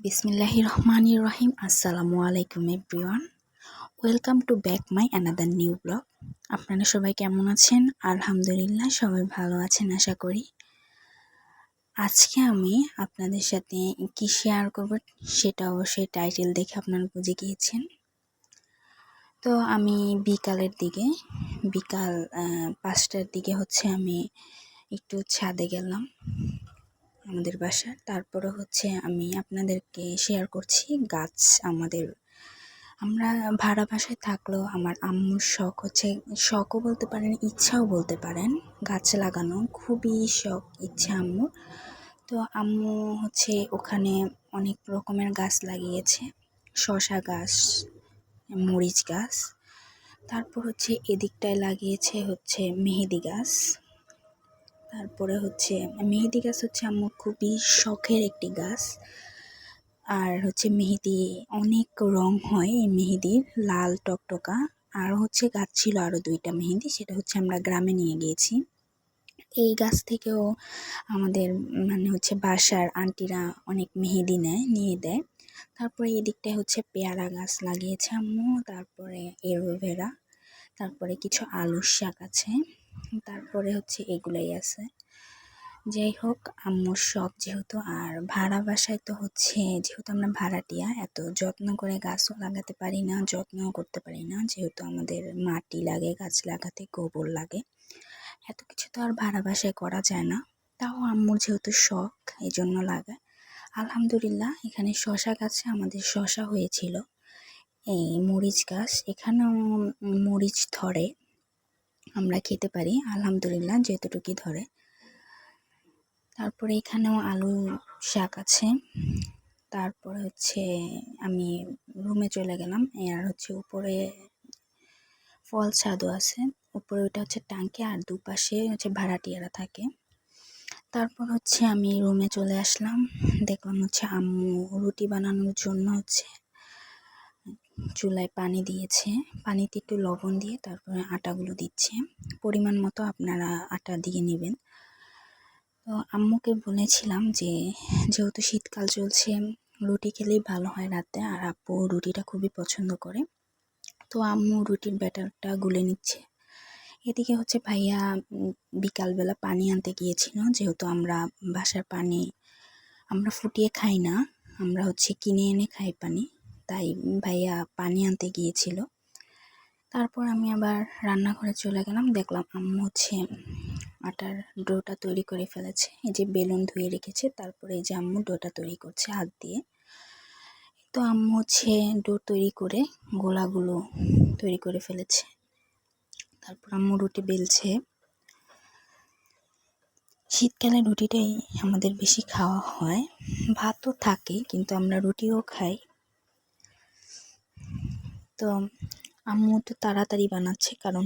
বিসমিল্লাহির রহমানির রহিম। আসসালামু আলাইকুম everyone, welcome to back my another new blog. আপনারা সবাই কেমন আছেন? আলহামদুলিল্লাহ সবাই ভালো আছেন আশা করি। আজকে আমি আপনাদের সাথে কি শেয়ার করব সেটা অবশ্যই টাইটেল দেখে আপনারা বুঝে গিয়েছেন। তো আমি বিকাল 5টার দিকে আমরা একটু ছাদে গেলাম আমাদের বাসার। তারপরে আমি আপনাদেরকে শেয়ার করছি গাছ। আমরা ভাড়া বাসায় থাকলেও আমার আম্মুর শখও বলতে পারেন, ইচ্ছাও বলতে পারেন, গাছ লাগানো খুবই শখ, ইচ্ছা আম্মুর। তো আম্মু ওখানে অনেক রকমের গাছ লাগিয়েছে, শসা গাছ, মরিচ গাছ, তারপর এদিকটায় লাগিয়েছে মেহেদি গাছ। তারপরে মেহেদি গাছ আম্মুর খুবই শখের একটি গাছ। আর মেহেদি অনেক রং হয়, এই মেহেদির লাল টকটকা। আর গাছ ছিল আরও 2টা মেহেদি, সেটা আমরা গ্রামে নিয়ে গিয়েছি। এই গাছ থেকেও আমাদের বাসার আন্টিরা অনেক মেহেদি নিয়ে দেয়। তারপরে এদিকটায় পেয়ারা গাছ লাগিয়েছে আম্মু, তারপরে এলোভেরা, তারপরে কিছু আলুর শাক আছে, তারপরে এগুলাই আছে। যাই হোক, আম্মুর শখ যেহেতু, আর ভাড়া বাসায় তো যেহেতু আমরা ভাড়াটিয়া, এত যত্ন করে গাছও লাগাতে পারি না, যত্নও করতে পারি না, যেহেতু আমাদের মাটি লাগে গাছ লাগাতে, গোবর লাগে, এত কিছু তো আর ভাড়া বাসায় করা যায় না। তাও আম্মুর যেহেতু শখ, এই জন্য লাগায়। আলহামদুলিল্লাহ, এখানে শসা গাছে আমাদের শসা হয়েছিল। এই মরিচ গাছ, এখানেও মরিচ ধরে, আমরা খেতে পারি আলহামদুলিল্লাহ যেতটুকুই ধরে। তারপরে এখানেও আলু শাক আছে। তারপরে আমি রুমে চলে গেলাম। আর উপরে ফল ছাদও আছে, উপরে ওইটা টাঙ্কি, আর দুপাশে ভাড়াটিয়ারা থাকে। তারপর আমি রুমে চলে আসলাম, দেখলাম আম্মু রুটি বানানোর জন্য চুলায় পানি দিয়েছে, পানিতে একটু লবণ দিয়ে তারপরে আটাগুলো দিচ্ছে। পরিমাণ মতো আপনারা আটা দিয়ে নেবেন। তো আম্মুকে বলেছিলাম যে যেহেতু শীতকাল চলছে, রুটি খেলেই ভালো হয় রাতে, আর আপু রুটিটা খুবই পছন্দ করে। তো আম্মু রুটির ব্যাটারটা গুলে নিচ্ছে। এদিকে ভাইয়া বিকালবেলা পানি আনতে গিয়েছিল, যেহেতু আমরা বাসার পানি আমরা ফুটিয়ে খাই না, আমরা কিনে এনে খাই পানি, তাই ভাইয়া পানি আনতে গিয়েছিল। তারপর আমি আবার রান্নাঘরে চলে গেলাম, দেখলাম আম্মু আটার ডোটা তৈরি করে ফেলেছে। এই যে বেলুন ধুয়ে রেখেছে, তারপরে এই যে আম্মু ডোটা তৈরি করছে হাত দিয়ে। তো আম্মু ডো তৈরি করে গোলাগুলো তৈরি করে ফেলেছে। তারপর আম্মু রুটি বেলছে। শীতকালে রুটিটাই আমাদের বেশি খাওয়া হয়, ভাতও থাকে কিন্তু আমরা রুটিও খাই। তো আম্মু তো তাড়াতাড়ি বানাচ্ছে, কারণ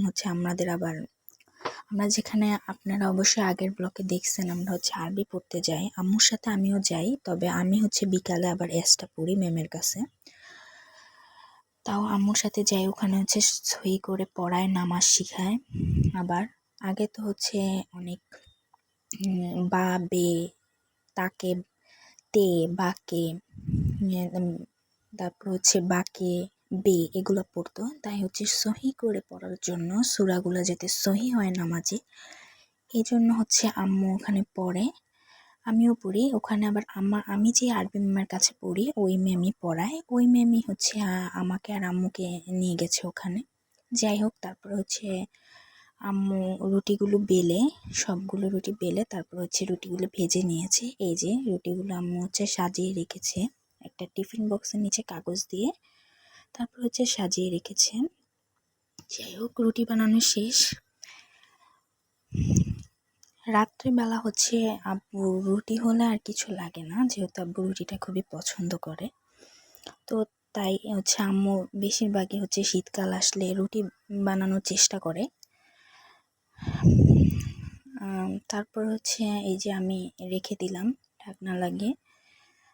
আমরা যেখানে, আপনারা অবশ্যই আগের ব্লকে দেখছেন, আমরা আরবি পড়তে যাই, আম্মুর সাথে আমিও যাই, তবে আমি বিকালে আবার এসটা পড়ি ম্যামের কাছে। তাও আম্মুর সাথে যাই, ওখানে সহি করে পড়ায়, নামাজ শিখায়। আবার আগে তো অনেক বা বে, তাকে, তে, বাকে, তারপর বাকে, বে, এগুলো পড়তো। তাই সহি করে পড়ার জন্য, সূরাগুলো যাতে সহি হয় নামাজে, এই জন্য আম্মু ওখানে পড়ে, আমিও পড়ি ওখানে। আবার আমি যে আরবি ম্যামের কাছে পড়ি, ওই ম্যামই পড়ায়, ওই ম্যামই আমাকে আর আম্মুকে নিয়ে গেছে ওখানে। যাই হোক, তারপর আম্মু রুটিগুলো বেলে, সবগুলো রুটি বেলে তারপর রুটিগুলো ভেজে নিয়েছে। এই যে রুটিগুলো আম্মু সাজিয়ে রেখেছে একটা টিফিন বক্সের নিচে কাগজ দিয়ে, তারপর সাজিয়ে রেখেছে। যাই হোক, রুটি বানানো শেষ। রাত্রিবেলা আব্বু রুটি হলে আর কিছু লাগে না, যেহেতু আব্বু রুটিটা খুবই পছন্দ করে। তো তাই আম্মু বেশিরভাগই শীতকাল আসলে রুটি বানানোর চেষ্টা করে। তারপর এই যে আমি রেখে দিলাম ঢাকনা লাগিয়ে,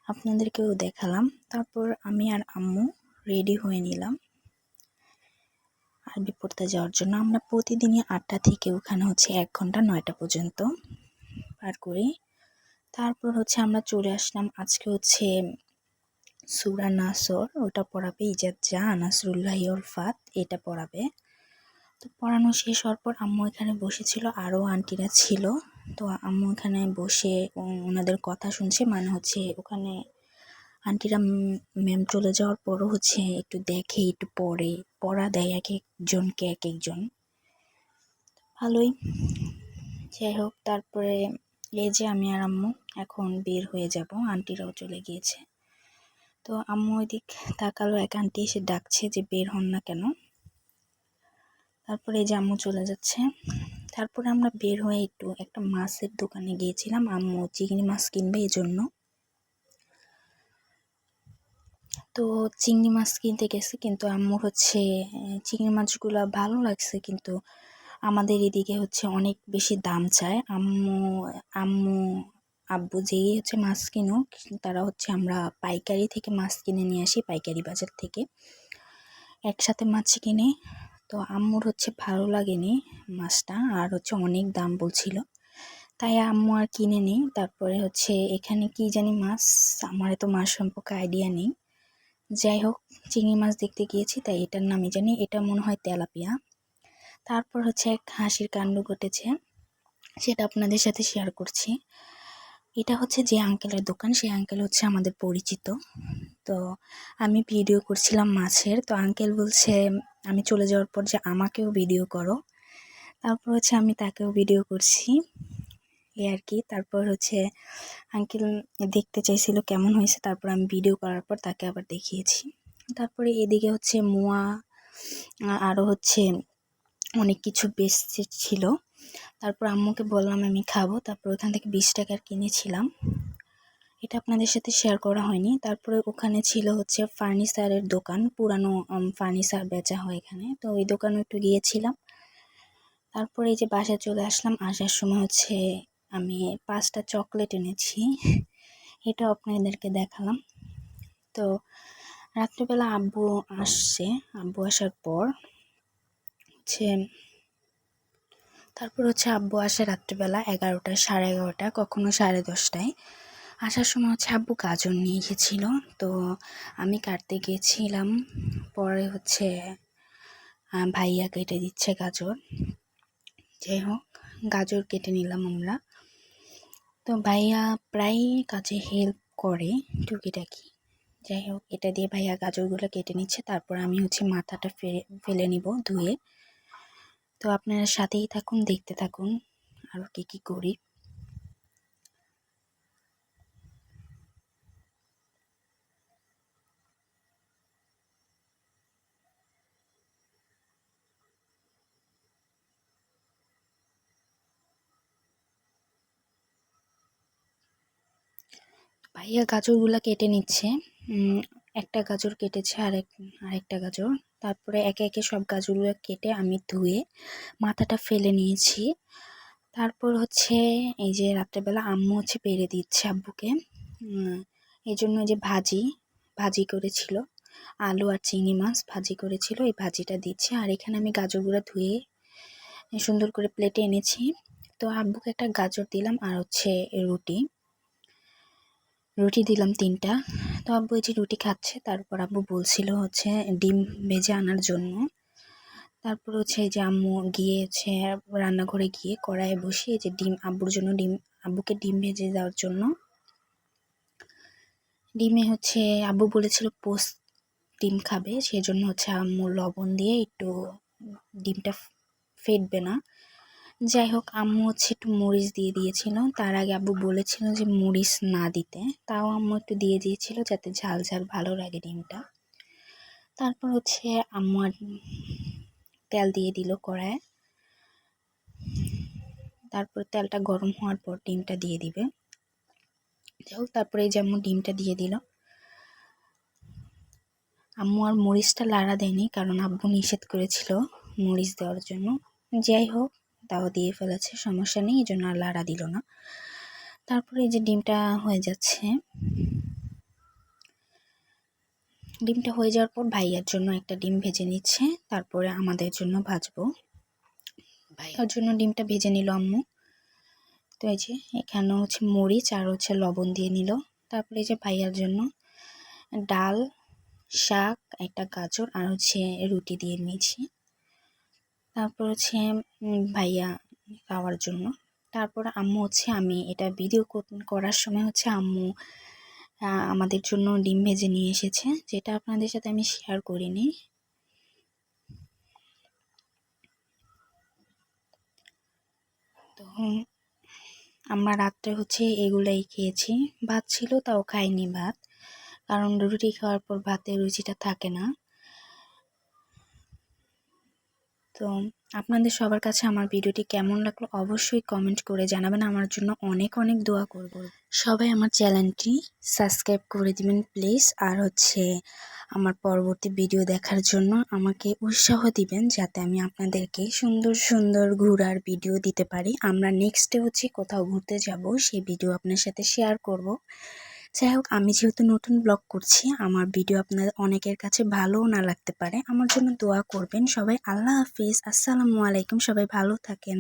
আপনাদেরকেও দেখালাম। তারপর আমি আর আম্মু রেডি হয়ে নিলাম আরবি পড়তে যাওয়ার জন্য। আমরা প্রতিদিনই 8টা থেকে ওখানে 1 ঘন্টা 9টা পর্যন্ত পার করি। তারপর আমরা চলে আসলাম। আজকে সূরা নাসর ওটা পড়াবে, ইজা জা নাসরুল্লাহি ওয়াল ফাত এটা পড়াবে। তো পড়ানো শেষ হওয়ার পর আম্মু এখানে বসেছিল, আরও আন্টিরা ছিল। তো আম্মু এখানে বসে ওনাদের কথা শুনছে, মানে হচ্ছে ওখানে আন্টিরা ম্যাম চলে যাওয়ার পরও হচ্ছে একটু দেখে, একটু পড়া দেয় এক একজনকে এক একজন, ভালোই। যাই হোক, তারপরে এই যে আমি আর আম্মু এখন বের হয়ে যাব, আন্টিরাও চলে গিয়েছে। তো আম্মু ওইদিক তাকালো, এক আন্টি এসে ডাকছে যে বের হন না কেন। তারপরে এই যে আম্মু চলে যাচ্ছে। তারপরে আমরা বের হয়ে একটু একটা মাছের দোকানে গিয়েছিলাম, আম্মু চিংড়ি মাছ কিনবে এই জন্য। তো চিংড়ি মাছ কিনতে গেছে, কিন্তু আম্মুর হচ্ছে চিংড়ি মাছগুলো ভালো লাগছে, কিন্তু আমাদের এদিকে হচ্ছে অনেক বেশি দাম চায়। আম্মু আব্বু যেই হচ্ছে মাছ কিনুক, তারা হচ্ছে আমরা পাইকারি থেকে মাছ কিনে নিয়ে আসি, পাইকারি বাজার থেকে একসাথে মাছ কিনে। তো আম্মুর হচ্ছে ভালো লাগেনি মাছটা, আর হচ্ছে অনেক দাম বলছিল, তাই আম্মু আর কিনে নেই। তারপরে হচ্ছে এখানে কি জানি মাছ, আমার এত মাছ সম্পর্কে আইডিয়া নেই। যাই হোক, চিংড়ি মাছ দেখতে গিয়েছি, তাই এটার নামই জানি, এটা মনে হয় তেলাপিয়া। তারপর হচ্ছে এক হাসির কাণ্ড ঘটেছে, সেটা আপনাদের সাথে শেয়ার করছি। এটা হচ্ছে যে আঙ্কেলের দোকান, সেই আঙ্কেল হচ্ছে আমাদের পরিচিত। তো আমি ভিডিও করছিলাম মাছের, তো আঙ্কেল বলছে আমি চলে যাওয়ার পর যে আমাকেও ভিডিও করো। তারপর হচ্ছে আমি তাকেও ভিডিও করছি, এই আর কি। তারপর হচ্ছে আঙ্কেল দেখতে চাইছিল কেমন হয়েছে, তারপর আমি ভিডিও করার পর তাকে আবার দেখিয়েছি। তারপরে এদিকে হচ্ছে মোয়া আরও হচ্ছে অনেক কিছু বেচছিল। তারপর আম্মুকে বললাম আমি খাবো, তারপর ওখান থেকে 20 টাকার কিনেছিলাম, এটা আপনাদের সাথে শেয়ার করা হয়নি। তারপরে ওখানে ছিল হচ্ছে ফার্নিচারের দোকান, পুরানো ফার্নিচার বেচা হয় এখানে, তো ওই দোকানে একটু গিয়েছিলাম। তারপরে এই যে বাসায় চলে আসলাম, আসার সময় হচ্ছে আমি 5টা চকলেট এনেছি, এটা আপনাদেরকে দেখালাম। তো রাত্রিবেলা আব্বু আসছে, আব্বু আসার পর হচ্ছে আব্বু আসে রাত্রিবেলা 11টা, 11:30, কখনো 10:30টায়। আসার সময় হচ্ছে আব্বু গাজর নিয়ে এসেছিল, তো আমি কাটতে গিয়েছিলাম, পরে হচ্ছে ভাইয়া কেটে দিচ্ছে গাজর। যাই হোক, গাজর কেটে নিলাম আমরা। তো ভাইয়া প্রায় কাজে হেল্প করে টুকিটাকি। যাই হোক, এটা দিয়ে ভাইয়া গাজরগুলো কেটে নিচ্ছে, তারপর আমি হচ্ছে মাথাটা ফেলে নিব ধুয়ে। তো আপনারা সাথেই থাকুন, দেখতে থাকুন আরও কি করি। ভাইয়া গাজরগুলো কেটে নিচ্ছে, একটা গাজর কেটেছে, আরেকটা গাজর। তারপরে একে একে সব গাজরগুলো কেটে আমি ধুয়ে মাথাটা ফেলে নিয়েছি। তারপর হচ্ছে এই যে রাত্রেবেলা আম্মু হচ্ছে পেরে দিচ্ছে আব্বুকে, এই জন্য যে ভাজি করেছিল, আলু আর চিংড়ি মাছ ভাজি করেছিল, এই ভাজিটা দিচ্ছে। আর এখানে আমি গাজরগুলো ধুয়ে সুন্দর করে প্লেটে এনেছি। তো আব্বুকে একটা গাজর দিলাম, আর হচ্ছে রুটি দিলাম 3টা। তো আব্বু এই যে রুটি খাচ্ছে, তারপর আব্বু বলছিল হচ্ছে ডিম ভেজে আনার জন্য। তারপর হচ্ছে এই যে আম্মু গিয়েছে রান্নাঘরে গিয়ে কড়াইয়ে বসিয়ে যে আব্বুকে ডিম ভেজে দেওয়ার জন্য। ডিমে হচ্ছে আব্বু বলেছিল পোস্ট ডিম খাবে, সেজন্য হচ্ছে আম্মু লবণ দিয়ে একটু ডিমটা ফেটবে না। যাই হোক, আম্মু হচ্ছে একটু মরিচ দিয়ে দিয়েছিল, তার আগে আব্বু বলেছিল যে মরিচ না দিতে, তাও আম্মু একটু দিয়ে দিয়েছিল যাতে ঝাল ঝাল ভালো লাগে ডিমটা। তারপর হচ্ছে আম্মু আর তেল দিয়ে দিল কড়াইয়ে, তারপর তেলটা গরম হওয়ার পর ডিমটা দিয়ে দিবে। যাই হোক, তারপরে এই যে আম্মু ডিমটা দিয়ে দিল। আম্মু আর মরিচটা লাড়া দেয়নি, কারণ আব্বু নিষেধ করেছিল মরিচ দেওয়ার জন্য। যাই হোক, তাও দিয়ে ফেলেছে, সমস্যা নেই, এই জন্য আর লাড়া দিল না। তারপরে এই যে ডিমটা হয়ে যাচ্ছে, ডিমটা হয়ে যাওয়ার পর ভাইয়ার জন্য একটা ডিম ভেজে নিচ্ছে, তারপরে আমাদের জন্য ভাজবো। ভাইয়ার জন্য ডিমটা ভেজে নিল আম্মু। তো এই যে এখানে হচ্ছে মরিচ আর হচ্ছে লবণ দিয়ে নিল। তারপরে এই যে ভাইয়ার জন্য ডাল, শাক, একটা গাজর আর হচ্ছে রুটি দিয়ে নিয়েছি। তারপর হচ্ছে ভাইয়া খাওয়ার জন্য। তারপর আম্মু হচ্ছে, আমি এটা ভিডিও করার সময় হচ্ছে আম্মু আমাদের জন্য ডিম ভেজে নিয়ে এসেছে, যেটা আপনাদের সাথে আমি শেয়ার করিনি। তো আমরা রাত্রে হচ্ছে এগুলাই খেয়েছি। ভাত ছিল, তাও খাইনি ভাত, কারণ রুটি খাওয়ার পর ভাতের রুচিটা থাকে না। তো আপনাদের সবার কাছে আমার ভিডিওটি কেমন লাগলো অবশ্যই কমেন্ট করে জানাবেন। আমার জন্য অনেক অনেক দোয়া করব। সবাই আমার চ্যানেলটি সাবস্ক্রাইব করে দিবেন প্লিজ। আর হচ্ছে আমার পরবর্তী ভিডিও দেখার জন্য আমাকে উৎসাহ দিবেন, যাতে আমি আপনাদেরকে সুন্দর সুন্দর ঘোরার ভিডিও দিতে পারি। আমরা নেক্সটে হচ্ছে কোথাও ঘুরতে যাব, সেই ভিডিও আপনার সাথে শেয়ার করব। যাই হোক, আমি যেহেতু নতুন ব্লগ করছি, আমার ভিডিও আপনাদের অনেকের কাছে ভালোও না লাগতে পারে। আমার জন্য দোয়া করবেন সবাই। আল্লাহ হাফিজ, আসসালামু আলাইকুম। সবাই ভালো থাকেন।